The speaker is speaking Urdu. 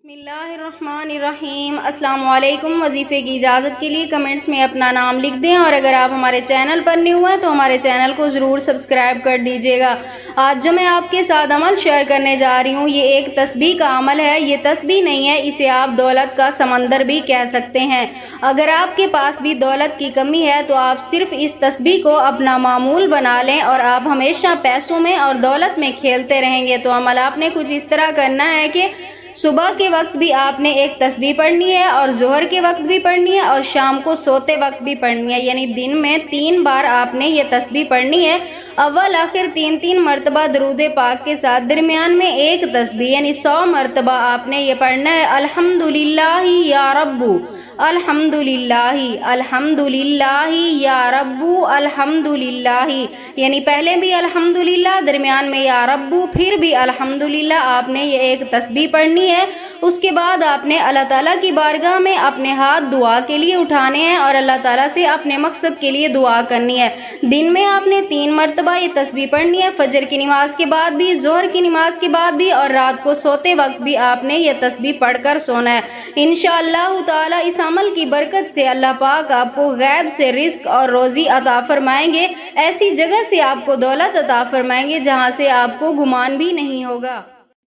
بسم اللہ الرحمن الرحیم۔ السلام علیکم۔ وظیفے کی اجازت کے لیے کمنٹس میں اپنا نام لکھ دیں، اور اگر آپ ہمارے چینل پر نیو ہیں تو ہمارے چینل کو ضرور سبسکرائب کر دیجیے گا۔ آج جو میں آپ کے ساتھ عمل شیئر کرنے جا رہی ہوں، یہ ایک تسبیح کا عمل ہے۔ یہ تسبیح نہیں ہے، اسے آپ دولت کا سمندر بھی کہہ سکتے ہیں۔ اگر آپ کے پاس بھی دولت کی کمی ہے تو آپ صرف اس تسبیح کو اپنا معمول بنا لیں، اور آپ ہمیشہ پیسوں میں اور دولت میں کھیلتے رہیں گے۔ تو عمل آپ نے کچھ اس طرح کرنا ہے کہ صبح کے وقت بھی آپ نے ایک تسبیح پڑھنی ہے، اور ظہر کے وقت بھی پڑھنی ہے، اور شام کو سوتے وقت بھی پڑھنی ہے۔ یعنی دن میں 3 بار آپ نے یہ تسبیح پڑھنی ہے۔ اول آخر 3 مرتبہ درود پاک کے ساتھ، درمیان میں ایک تسبیح، یعنی 100 مرتبہ آپ نے یہ پڑھنا ہے۔ الحمدللہ یا رب، الحمدللہ، الحمدللہ یا رب، الحمدللہ، یعنی پہلے بھی الحمدللہ، درمیان میں یا رب، پھر بھی الحمدللہ۔ آپ نے یہ ایک تسبیح پڑھنی ہے۔ اس کے بعد آپ نے اللہ تعالیٰ کی بارگاہ میں اپنے ہاتھ دعا کے لیے اٹھانے ہیں، اور اللہ تعالیٰ سے اپنے مقصد کے لیے دعا کرنی ہے۔ دن میں آپ نے 3 مرتبہ یہ تسبیح پڑھنی ہے، فجر کی نماز کے بعد بھی، ظہر کی نماز کے بعد بھی، اور رات کو سوتے وقت بھی آپ نے یہ تسبیح پڑھ کر سونا ہے۔ انشاءاللہ تعالیٰ اس عمل کی برکت سے اللہ پاک آپ کو غیب سے رزق اور روزی عطا فرمائیں گے۔ ایسی جگہ سے آپ کو دولت عطا فرمائیں گے جہاں سے آپ کو گمان بھی نہیں ہوگا۔